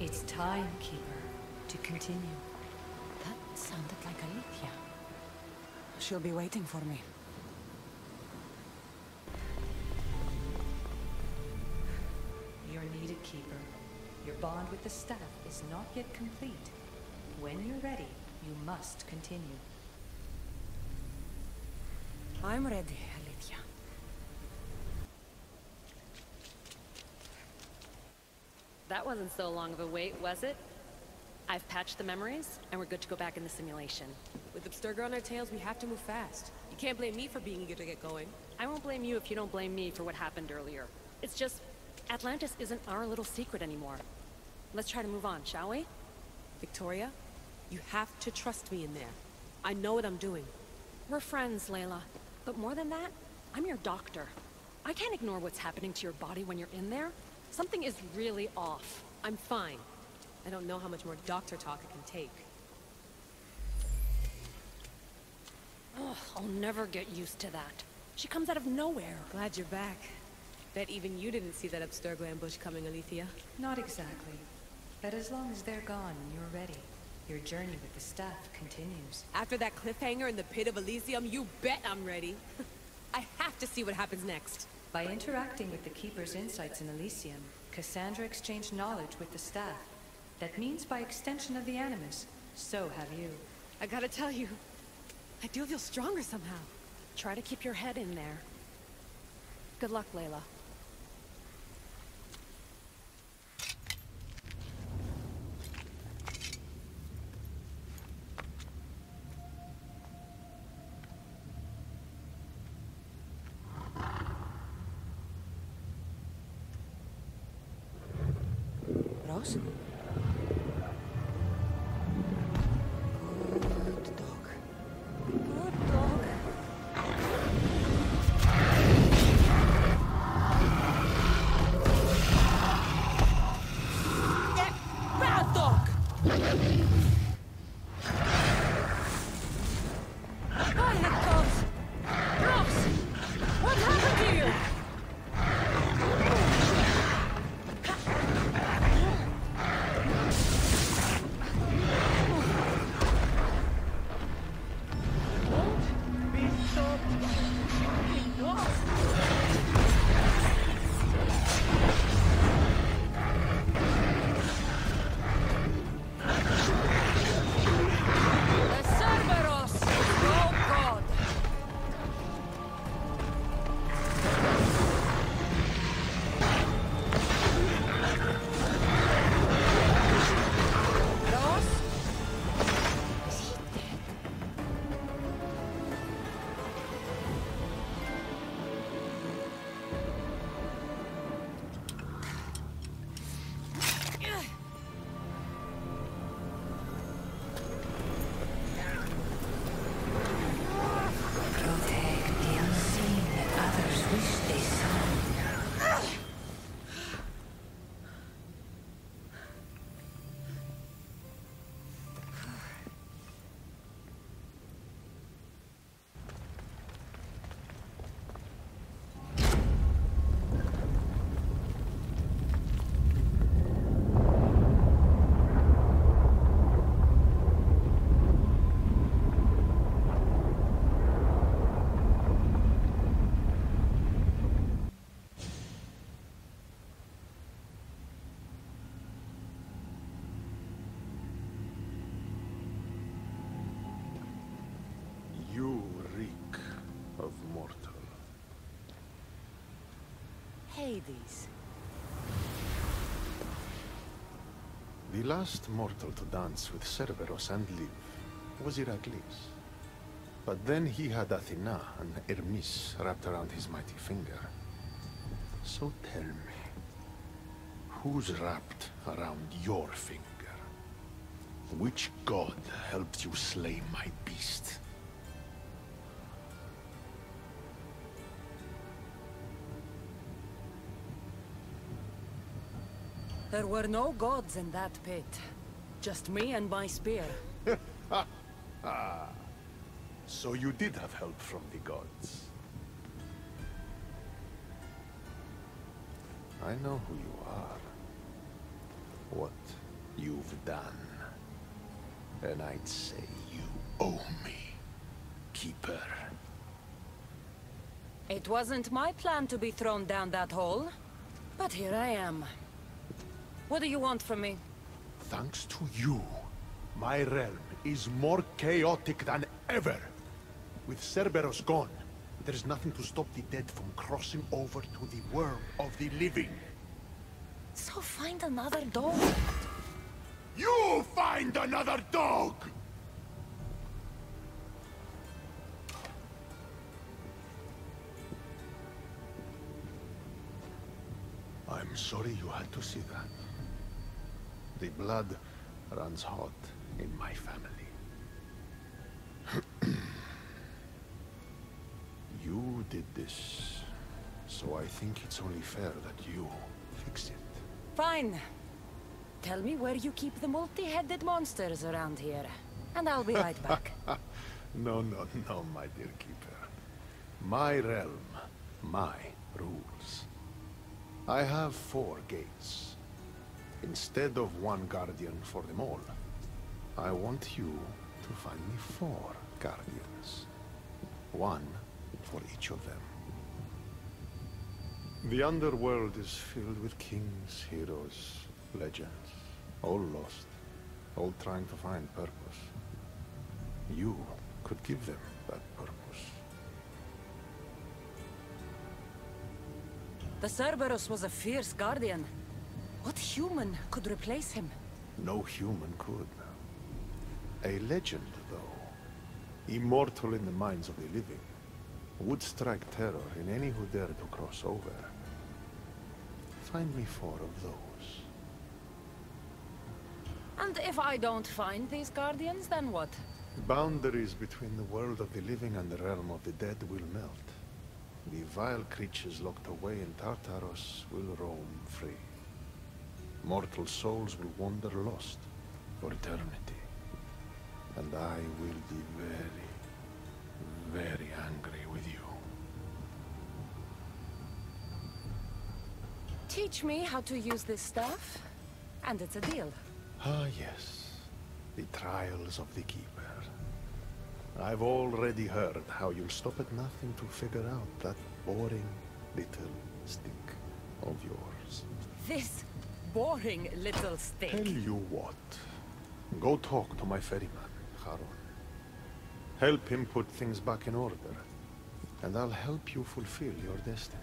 It's time, Keeper, to continue. That sounded like Alethea. She'll be waiting for me. You're needed, Keeper. Your bond with the staff is not yet complete. When you're ready, you must continue. I'm ready, Alethea. That wasn't so long of a wait, was it? I've patched the memories, and we're good to go back in the simulation. With Abstergo on our tails, we have to move fast. You can't blame me for being eager to get going. I won't blame you if you don't blame me for what happened earlier. It's just, Atlantis isn't our little secret anymore. Let's try to move on, shall we? Victoria, you have to trust me in there. I know what I'm doing. We're friends, Layla. But more than that, I'm your doctor. I can't ignore what's happening to your body when you're in there. Something is really off. I'm fine. I don't know how much more doctor talk I can take. Ugh, I'll never get used to that. She comes out of nowhere. Glad you're back. Bet even you didn't see that Abstergo ambush coming, Alethea. Not exactly. But as long as they're gone and you're ready, your journey with the staff continues. After that cliffhanger in the pit of Elysium, you bet I'm ready. I have to see what happens next. By interacting with the Keeper's insights in Elysium, Cassandra exchanged knowledge with the staff. That means by extension of the Animus. So have you. I gotta tell you, I do feel stronger somehow. Try to keep your head in there. Good luck, Layla. Rose? Good dog. Good dog. Bad dog! Violet dogs! Rose! What happened to you? You reek of mortal. Hades. The last mortal to dance with Cerberus and live was Heracles. But then he had Athena and Hermes wrapped around his mighty finger. So tell me, who's wrapped around your finger? Which god helped you slay my beast? There were no gods in that pit. Just me and my spear. So you did have help from the gods. I know who you are. What you've done. And I'd say you owe me, Keeper. It wasn't my plan to be thrown down that hole, but here I am. What do you want from me? Thanks to you, my realm is more chaotic than ever. With Cerberus gone, there's nothing to stop the dead from crossing over to the world of the living. So find another dog. You find another dog! I'm sorry you had to see that. The blood runs hot in my family. You did this, so I think it's only fair that you fix it. Fine. Tell me where you keep the multi-headed monsters around here, and I'll be right back. No, my dear Keeper. My realm, my rules. I have 4 gates. Instead of 1 guardian for them all, I want you to find me 4 guardians. 1 for each of them. The underworld is filled with kings, heroes, legends, all lost, all trying to find purpose. You could give them that purpose. The Cerberus was a fierce guardian. What human could replace him? No human could. A legend, though, immortal in the minds of the living, would strike terror in any who dared to cross over. Find me 4 of those. And if I don't find these guardians, then what? Boundaries between the world of the living and the realm of the dead will melt. The vile creatures locked away in Tartaros will roam free. Mortal souls will wander lost for eternity. And I will be very, very angry with you. Teach me how to use this stuff, and it's a deal. Ah, yes. The trials of the Keeper. I've already heard how you'll stop at nothing to figure out that boring little stick of yours. This boring little stick. Tell you what. Go talk to my ferryman, Charon. Help him put things back in order, and I'll help you fulfill your destiny.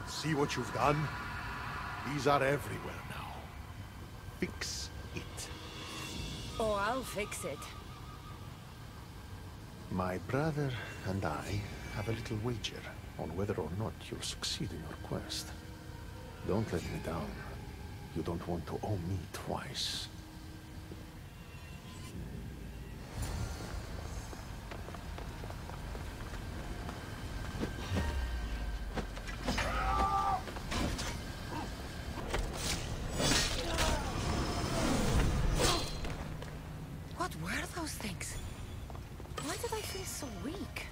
See what you've done? These are everywhere now. Fix it. Oh, I'll fix it. My brother and I have a little wager on whether or not you'll succeed in your quest. Don't let me down. You don't want to owe me twice. What were those things? Why did I feel so weak?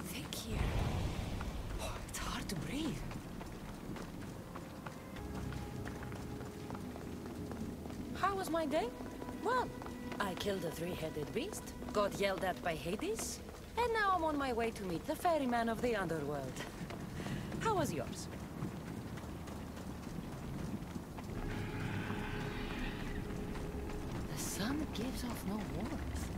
Thick here. Oh, it's hard to breathe. How was my day? Well, I killed a 3-headed beast, got yelled at by Hades, and now I'm on my way to meet the ferryman of the underworld. so was yours. The sun gives off no warmth.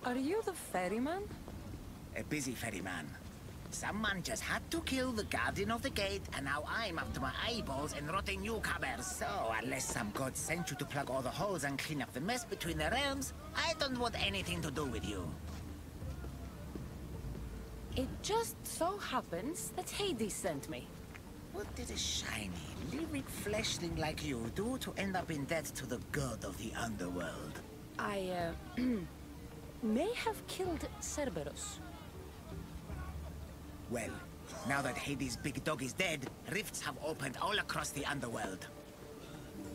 Are you the ferryman? A busy ferryman. Someone just had to kill the guardian of the gate, and now I'm up to my eyeballs in rotting newcomers. So, unless some god sent you to plug all the holes and clean up the mess between the realms, I don't want anything to do with you. It just so happens that Hades sent me. What did a shiny, lyric fleshling like you do to end up in debt to the god of the underworld? I, may have killed Cerberus. Well, now that Hades' big dog is dead, rifts have opened all across the underworld.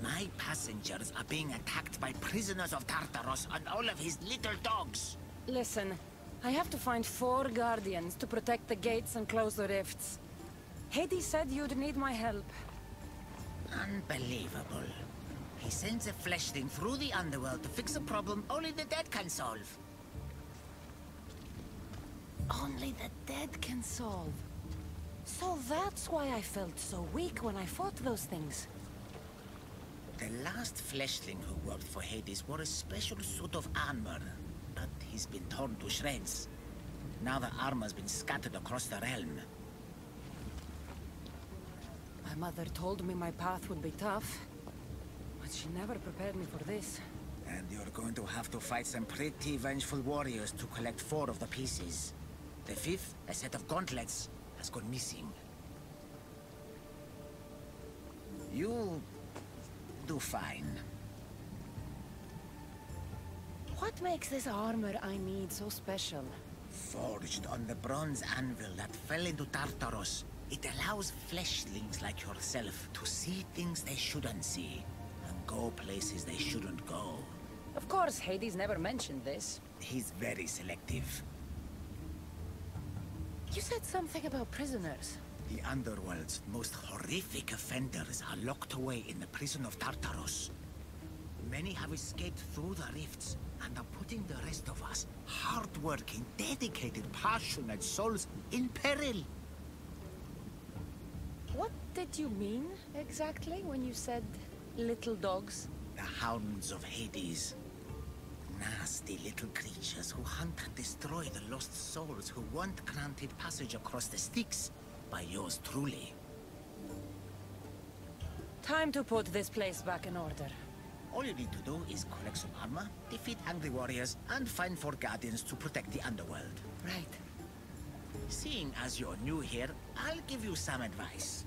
My passengers are being attacked by prisoners of Tartaros and all of his little dogs. Listen, I have to find 4 guardians to protect the gates and close the rifts. Hades said you'd need my help. Unbelievable. He sends a fleshling through the underworld to fix a problem only the dead can solve. Only the dead can solve. So that's why I felt so weak when I fought those things. The last fleshling who worked for Hades wore a special suit of armor, but he's been torn to shreds. Now the armor's been scattered across the realm. My mother told me my path would be tough, but she never prepared me for this. And you're going to have to fight some pretty vengeful warriors to collect 4 of the pieces. The 5th, a set of gauntlets, has gone missing. You'll do fine. What makes this armor I need so special? Forged on the bronze anvil that fell into Tartaros, it allows fleshlings like yourself to see things they shouldn't see, and go places they shouldn't go. Of course, Hades never mentioned this. He's very selective. You said something about prisoners. The underworld's most horrific offenders are locked away in the prison of Tartaros. Many have escaped through the rifts and are putting the rest of us, hard-working, dedicated, passionate souls, in peril. What did you mean, exactly, when you said little dogs? The hounds of Hades. Nasty little creatures who hunt and destroy the lost souls who weren't granted passage across the Styx by yours truly. Time to put this place back in order. All you need to do is collect some armor, defeat angry warriors, and find 4 guardians to protect the underworld. Right. Seeing as you're new here, I'll give you some advice.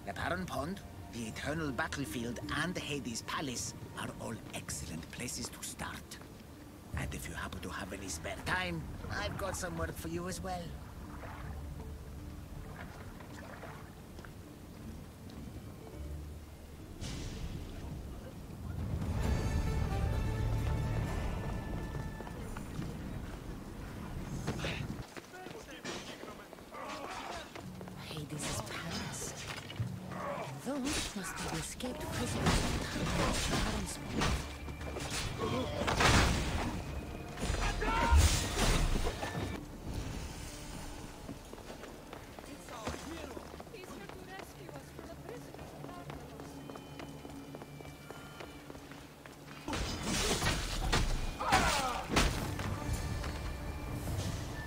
The Barren Pond, the Eternal Battlefield, and Hades' Palace are all excellent places to start. And if you happen to have any spare time, I've got some work for you as well. Hades' palace. Those must be the escaped prisoners of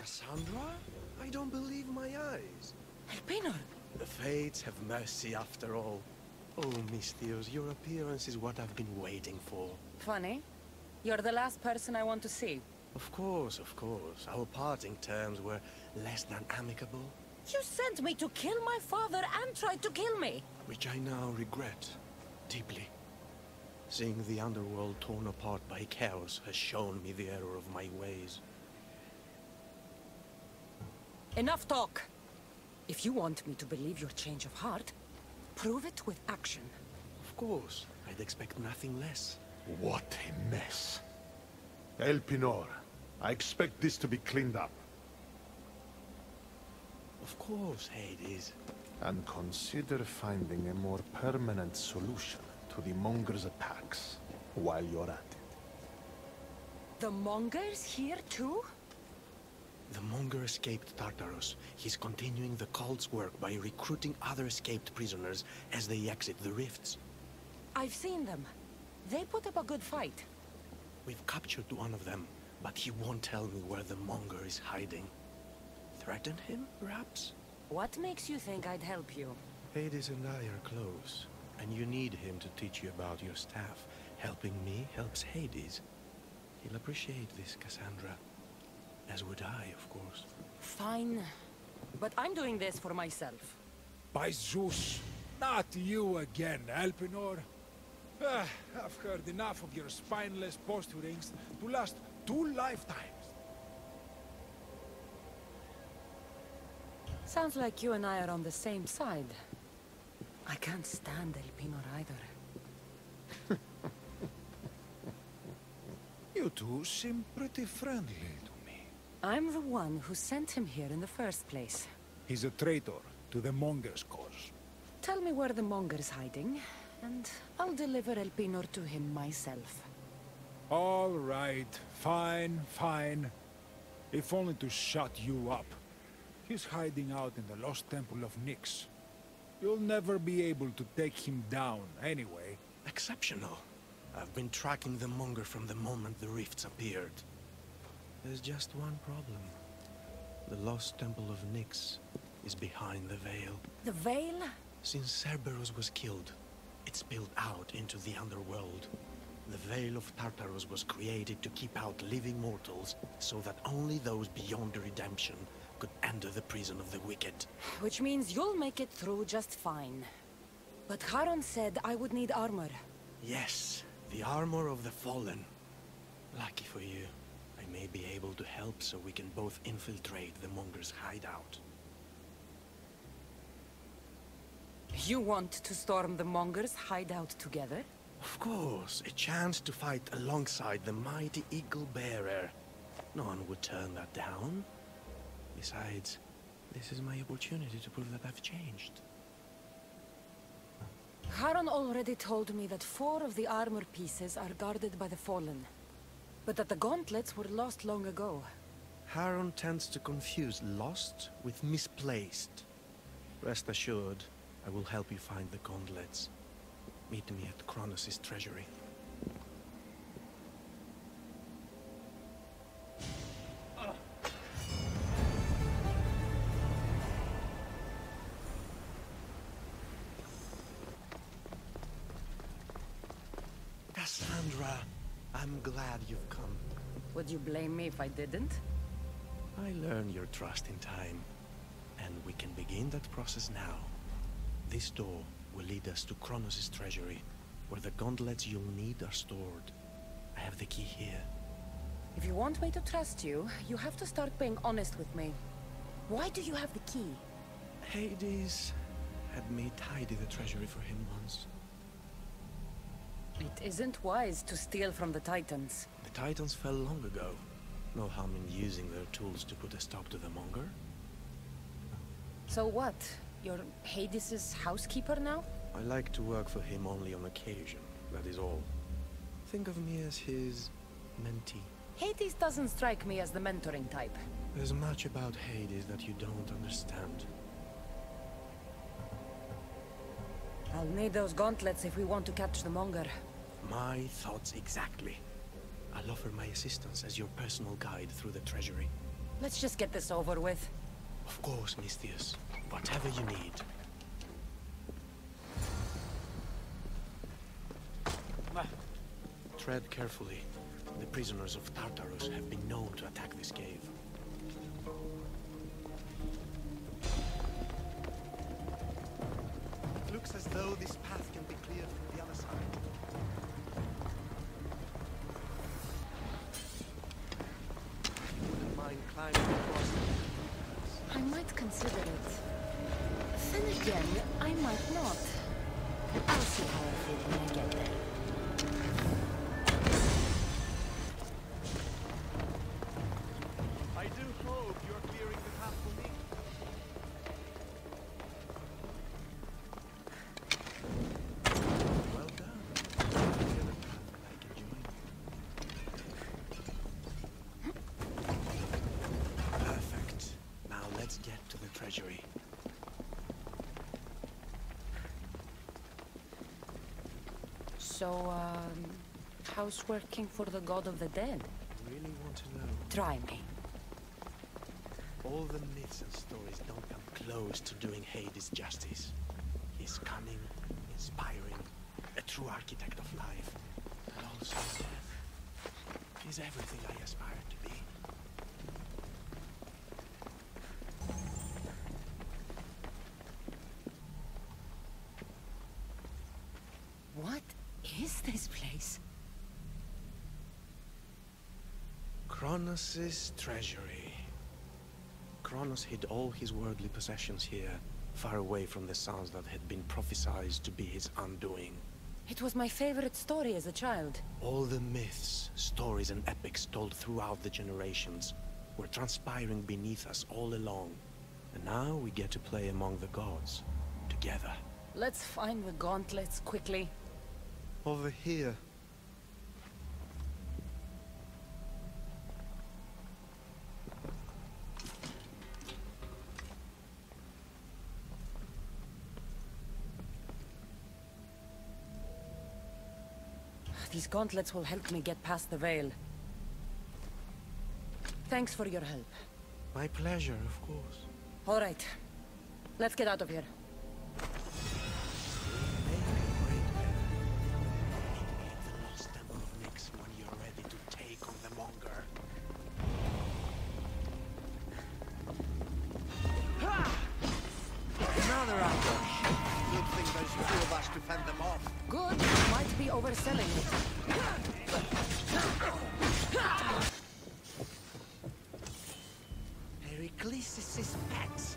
Cassandra? I don't believe my eyes. Elpenor! The fates have mercy after all. Oh, Misthios, your appearance is what I've been waiting for. Funny. You're the last person I want to see. Of course, of course. Our parting terms were less than amicable, You sent me to kill my father and tried to kill me! which I now regret deeply. Seeing the underworld torn apart by chaos has shown me the error of my ways. Enough talk! If you want me to believe your change of heart, prove it with action. Of course, I'd expect nothing less. What a mess. Elpenor, I expect this to be cleaned up. Of course, Hades. And consider finding a more permanent solution to the Monger's attacks while you're at it. The Mongers here too? The Monger escaped Tartarus. He's continuing the cult's work by recruiting other escaped prisoners as they exit the rifts. I've seen them. They put up a good fight. We've captured one of them, but he won't tell me where the Monger is hiding. Threaten him, perhaps? What makes you think I'd help you? Hades and I are close, and you need him to teach you about your staff. Helping me helps Hades. He'll appreciate this, Cassandra. As would I, of course. Fine. But I'm doing this for myself. By Zeus, not you again, Elpenor. I've heard enough of your spineless posturings to last 2 lifetimes. Sounds like you and I are on the same side. I can't stand Elpenor either. You two seem pretty friendly to me. I'm the one who sent him here in the first place. He's a traitor to the Monger's cause. Tell me where the Monger's hiding, and I'll deliver Elpenor to him myself. All right, fine, fine. If only to shut you up. He's hiding out in the lost temple of Nyx. You'll never be able to take him down, anyway. Exceptional. I've been tracking the Monger from the moment the rifts appeared. There's just one problem. The lost temple of Nyx is behind the Veil. The Veil? Since Cerberus was killed, it spilled out into the underworld. The Veil of Tartarus was created to keep out living mortals, so that only those beyond redemption could enter the prison of the wicked. Which means you'll make it through just fine. But Charon said I would need armor. Yes, the armor of the fallen. Lucky for you, I may be able to help so we can both infiltrate the Monger's hideout. You want to storm the Monger's hideout together? Of course, a chance to fight alongside the mighty Eagle Bearer. No one would turn that down. Besides, this is my opportunity to prove that I've changed. Charon already told me that 4 of the armor pieces are guarded by the Fallen, but that the gauntlets were lost long ago. Charon tends to confuse lost with misplaced. Rest assured, I will help you find the gauntlets. Meet me at Kronos' treasury. Cassandra, I'm glad you've come. Would you blame me if I didn't? I learned your trust in time, and we can begin that process now. This door will lead us to Kronos' treasury, where the gauntlets you'll need are stored. I have the key here. If you want me to trust you, you have to start being honest with me. Why do you have the key? Hades had me tidy the treasury for him once. It isn't wise to steal from the Titans. The Titans fell long ago. No harm in using their tools to put a stop to the Monger. So what? You're Hades' housekeeper now? I like to work for him only on occasion, that is all. Think of me as his mentee. Hades doesn't strike me as the mentoring type. There's much about Hades that you don't understand. I'll need those gauntlets if we want to catch the Monger. My thoughts exactly. I'll offer my assistance as your personal guide through the treasury. Let's just get this over with. Of course, Misthios. Whatever you need. Tread carefully. The prisoners of Tartarus have been known to attack this cave. It looks as though this path can be cleared from the other side. You wouldn't mind climbing across the... I might consider it. Then again, I might not. I'll see how I feel when I get there. I do hope you're clearing the path for me. treasury. So, how's working for the god of the dead? Really want to know? Try me. All the myths and stories don't come close to doing Hades justice. He's cunning, inspiring, a true architect of life, and also death. He's everything I aspire to be. What is this place? Kronos' treasury. Kronos hid all his worldly possessions here, far away from the sons that had been prophesied to be his undoing. It was my favorite story as a child. All the myths, stories, and epics told throughout the generations were transpiring beneath us all along. And now we get to play among the gods, together. Let's find the gauntlets quickly. Over here. These gauntlets will help me get past the veil. Thanks for your help. My pleasure, of course. All right. Let's get out of here. Good. Might be overselling it. Pericles' pets.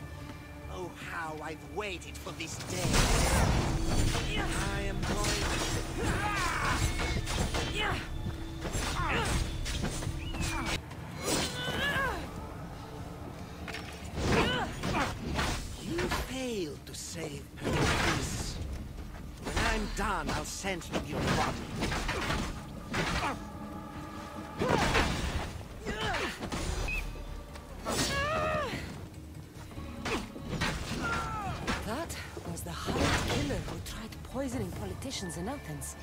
Oh, how I've waited for this day. I am going You failed to save Pericles. When I'm done, I'll send him your body. That was the hired killer who tried poisoning politicians in Athens.